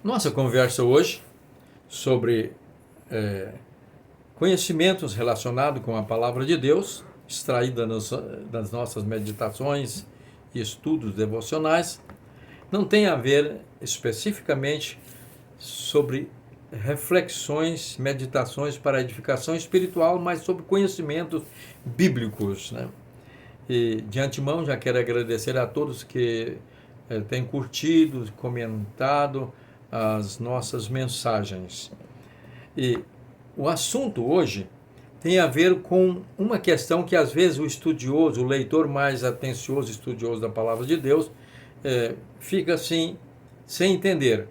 Nossa conversa hoje sobre conhecimentos relacionados com a palavra de Deus, extraída das nossas meditações e estudos devocionais, não tem a ver especificamente sobre reflexões, meditações para edificação espiritual, mas sobre conhecimentos bíblicos, né? E de antemão já quero agradecer a todos que têm curtido, comentado as nossas mensagens. E o assunto hoje tem a ver com uma questão que às vezes o estudioso, o leitor mais atencioso, estudioso da palavra de Deus, fica assim, sem entender.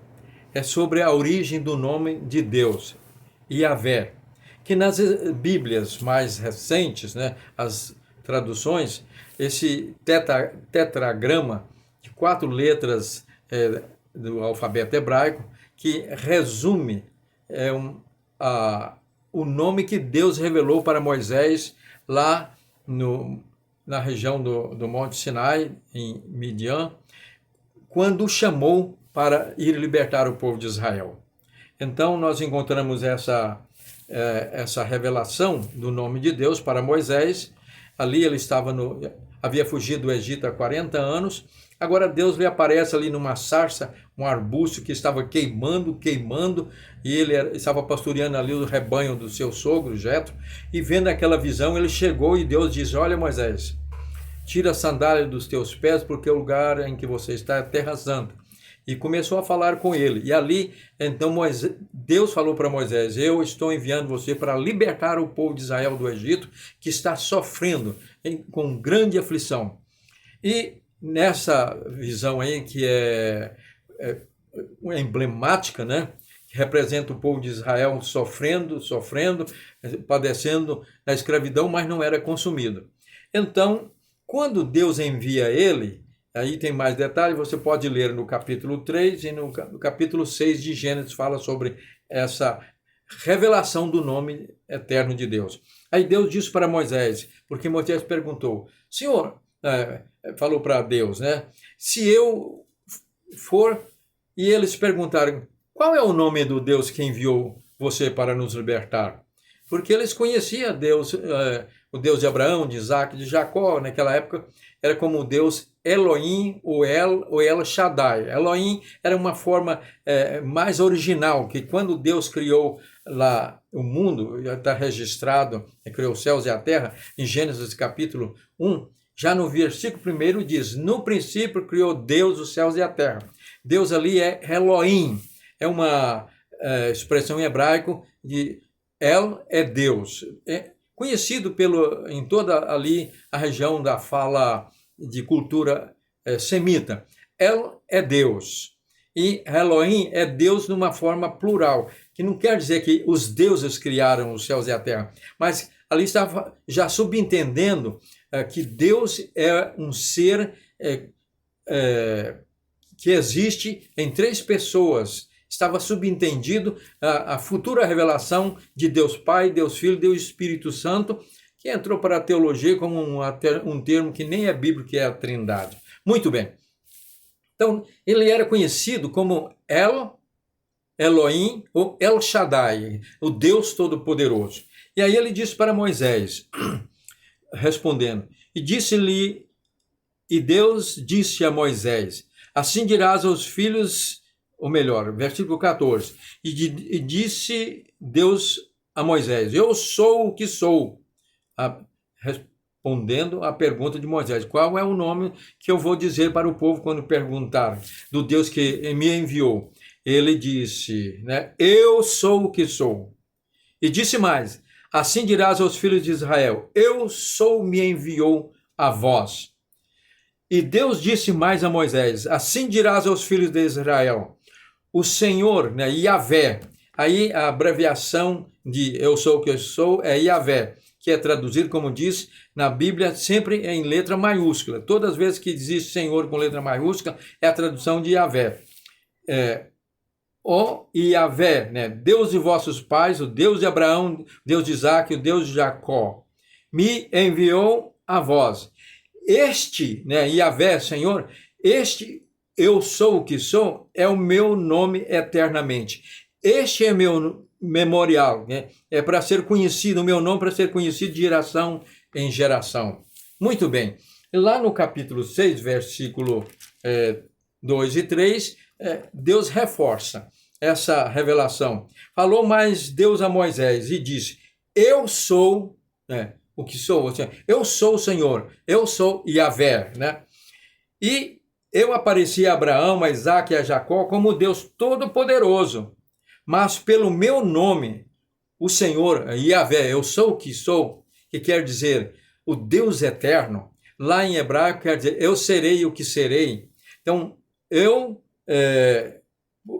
É sobre a origem do nome de Deus, Yahvé, que nas Bíblias mais recentes, né, as traduções, esse tetragrama de 4 letras do alfabeto hebraico, que resume o nome que Deus revelou para Moisés lá na região do Monte Sinai, em Midian, quando o chamou para ir libertar o povo de Israel. Então nós encontramos essa revelação do nome de Deus para Moisés. Ali ele havia fugido do Egito há 40 anos. Agora Deus lhe aparece ali numa sarça, um arbusto que estava queimando, e ele estava pastoreando ali o rebanho do seu sogro, Jetro, e vendo aquela visão, ele chegou e Deus diz: olha, Moisés, tira a sandália dos teus pés, porque o lugar em que você está é terra santa. E começou a falar com ele. E ali, então, Deus falou para Moisés: eu estou enviando você para libertar o povo de Israel do Egito, que está sofrendo com grande aflição. E nessa visão aí, que é emblemática, né? Que representa o povo de Israel sofrendo, padecendo na escravidão, mas não era consumido. Então, quando Deus envia ele, aí tem mais detalhes, você pode ler no capítulo 3 e no capítulo 6 de Gênesis, fala sobre essa revelação do nome eterno de Deus. Aí Deus disse para Moisés, porque Moisés perguntou: Senhor, falou para Deus, né? Se eu for, e eles perguntaram: qual é o nome do Deus que enviou você para nos libertar? Porque eles conheciam Deus, o Deus de Abraão, de Isaac, de Jacó. Naquela época era como o Deus Elohim ou El Shaddai. Elohim era uma forma mais original, que quando Deus criou lá o mundo, já está registrado, criou os céus e a terra, em Gênesis capítulo 1, já no versículo 1 diz: no princípio criou Deus os céus e a terra. Deus ali é Elohim, é uma expressão em hebraico de El é Deus. É conhecido em toda ali a região da fala de cultura semita. El é Deus. E Elohim é Deus numa forma plural, que não quer dizer que os deuses criaram os céus e a terra, mas ali estava já subentendendo que Deus é um ser que existe em 3 pessoas. Estava subentendido a futura revelação de Deus Pai, Deus Filho, Deus Espírito Santo, que entrou para a teologia como um termo que nem é bíblico, que é a Trindade. Muito bem. Então, ele era conhecido como Elohim ou El Shaddai, o Deus Todo-Poderoso. E aí ele disse para Moisés, respondendo, e Deus disse a Moisés: assim dirás aos filhos, ou melhor, versículo 14, e disse Deus a Moisés: eu sou o que sou. Respondendo à pergunta de Moisés: qual é o nome que eu vou dizer para o povo quando perguntar do Deus que me enviou? Ele disse, né, eu sou o que sou. E disse mais: assim dirás aos filhos de Israel: eu sou, me enviou a vós. E Deus disse mais a Moisés: assim dirás aos filhos de Israel: o Senhor, né, Yahvé. Aí a abreviação de eu sou o que eu sou é Yahvé, que é traduzido, como diz na Bíblia, sempre em letra maiúscula. Todas as vezes que existe Senhor com letra maiúscula, é a tradução de Yahvé. O Yahvé, né, Deus de vossos pais, o Deus de Abraão, Deus de Isaac, o Deus de Jacó, me enviou a vós. Este, né, Yahvé, Senhor, este eu sou o que sou, é o meu nome eternamente. Este é meu memorial, né? É para ser conhecido, o meu nome para ser conhecido de geração em geração. Muito bem. Lá no capítulo 6, versículo 2 e 3, Deus reforça essa revelação. Falou mais Deus a Moisés e disse, eu sou, o que sou, eu sou o Senhor, eu sou Yahvé, né? E eu apareci a Abraão, a Isaque e a Jacó como Deus Todo-Poderoso, mas pelo meu nome, o Senhor, Yahvé, eu sou o que sou, que quer dizer o Deus eterno, lá em hebraico quer dizer eu serei o que serei. Então,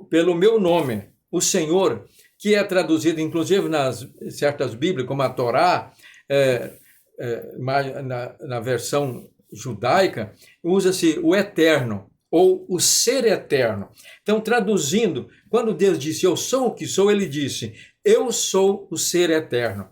pelo meu nome, o Senhor, que é traduzido inclusive nas certas Bíblias, como a Torá, na versão judaica, usa-se o eterno, ou o ser eterno. Então, traduzindo, quando Deus disse, eu sou o que sou, ele disse, eu sou o ser eterno.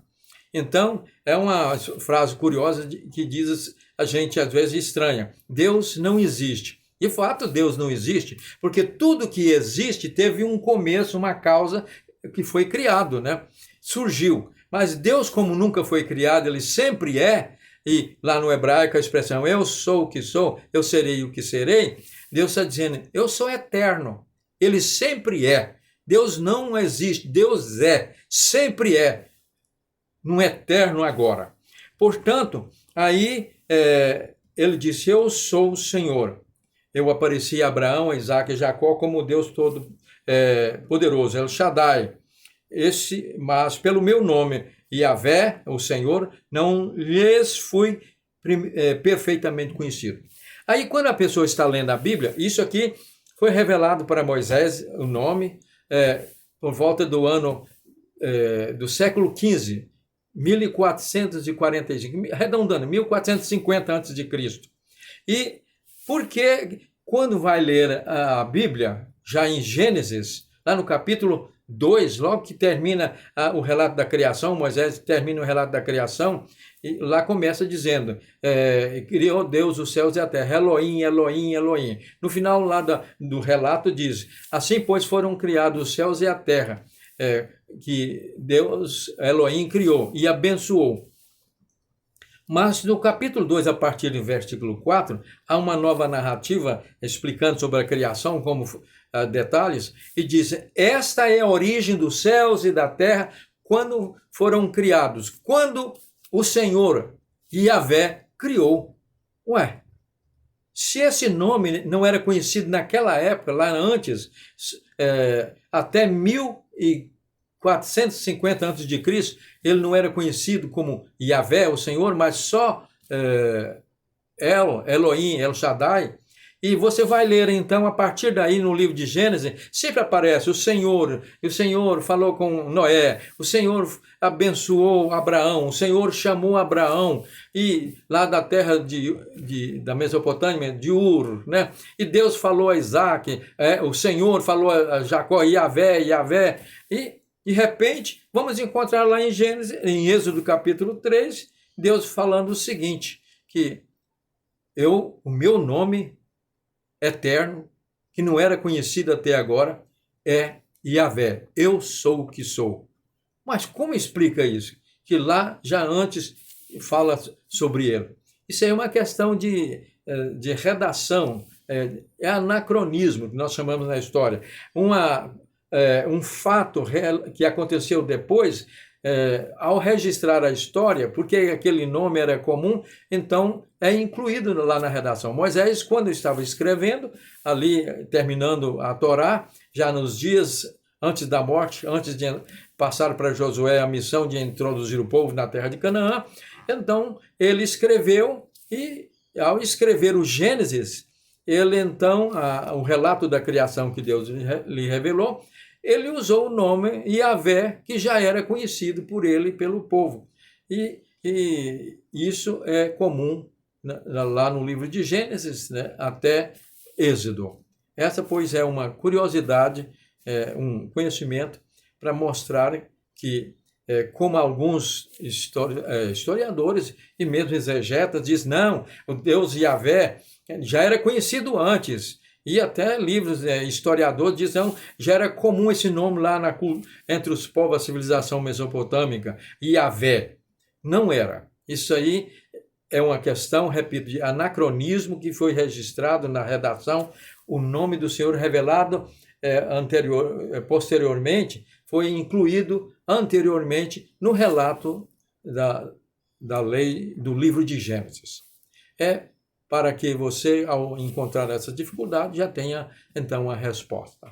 Então, é uma frase curiosa que diz, a gente às vezes estranha, Deus não existe. De fato, Deus não existe, porque tudo que existe teve um começo, uma causa que foi criado, né? Surgiu. Mas Deus, como nunca foi criado, ele sempre é, e lá no hebraico a expressão eu sou o que sou, eu serei o que serei, Deus está dizendo, eu sou eterno, ele sempre é. Deus não existe, Deus é, sempre é, no eterno agora. Portanto, aí ele disse, eu sou o Senhor. Eu apareci a Abraão, a Isaque e a Jacó como Deus Todo-Poderoso, El Shaddai. Mas pelo meu nome, Yahvé, o Senhor, não lhes fui perfeitamente conhecido. Aí, quando a pessoa está lendo a Bíblia, isso aqui foi revelado para Moisés, o nome, por volta do ano do século XV, 1445, arredondando, 1450 a.C. E porque quando vai ler a Bíblia, já em Gênesis, lá no capítulo 2, logo que termina o relato da criação, Moisés termina o relato da criação, e lá começa dizendo, criou Deus os céus e a terra, Elohim, Elohim, Elohim. No final lá do relato diz, assim pois foram criados os céus e a terra, que Deus, Elohim, criou e abençoou. Mas no capítulo 2, a partir do versículo 4, há uma nova narrativa explicando sobre a criação, como detalhes, e diz, esta é a origem dos céus e da terra quando foram criados, quando o Senhor, Yahvé, criou. Ué, se esse nome não era conhecido naquela época, lá antes, até 1450 a.C., ele não era conhecido como Yahvé, o Senhor, mas só Elohim, El Shaddai. E você vai ler, então, a partir daí, no livro de Gênesis, sempre aparece o Senhor, e o Senhor falou com Noé, o Senhor abençoou Abraão, o Senhor chamou Abraão, e lá da terra da Mesopotâmia, de Ur, né? E Deus falou a Isaque, o Senhor falou a Jacó, Yahvé, Yahvé, e de repente, vamos encontrar lá em Gênesis, em Êxodo capítulo 3, Deus falando o seguinte, que o meu nome eterno, que não era conhecido até agora, é Yahvé. Eu sou o que sou. Mas como explica isso? Que lá já antes fala sobre ele. Isso aí é uma questão de redação, é anacronismo, que nós chamamos na história. Um fato que aconteceu depois, ao registrar a história, porque aquele nome era comum, então é incluído lá na redação. Moisés, quando estava escrevendo, ali terminando a Torá, já nos dias antes da morte, antes de passar para Josué a missão de introduzir o povo na terra de Canaã, então ele escreveu, e ao escrever o Gênesis, ele então, o relato da criação que Deus lhe revelou, ele usou o nome Yahvé, que já era conhecido por ele e pelo povo. E isso é comum lá no livro de Gênesis, né, até Êxodo. Essa, pois, é uma curiosidade, um conhecimento para mostrar que, como alguns historiadores e mesmo exegetas dizem, não, o Deus Yahvé já era conhecido antes, E até livros, historiadores dizem que já era comum esse nome lá entre os povos da civilização mesopotâmica, Yahvé. Não era. Isso aí é uma questão, repito, de anacronismo que foi registrado na redação. O nome do Senhor revelado posteriormente foi incluído anteriormente no relato da lei do livro de Gênesis. Para que você, ao encontrar essa dificuldade, já tenha então a resposta.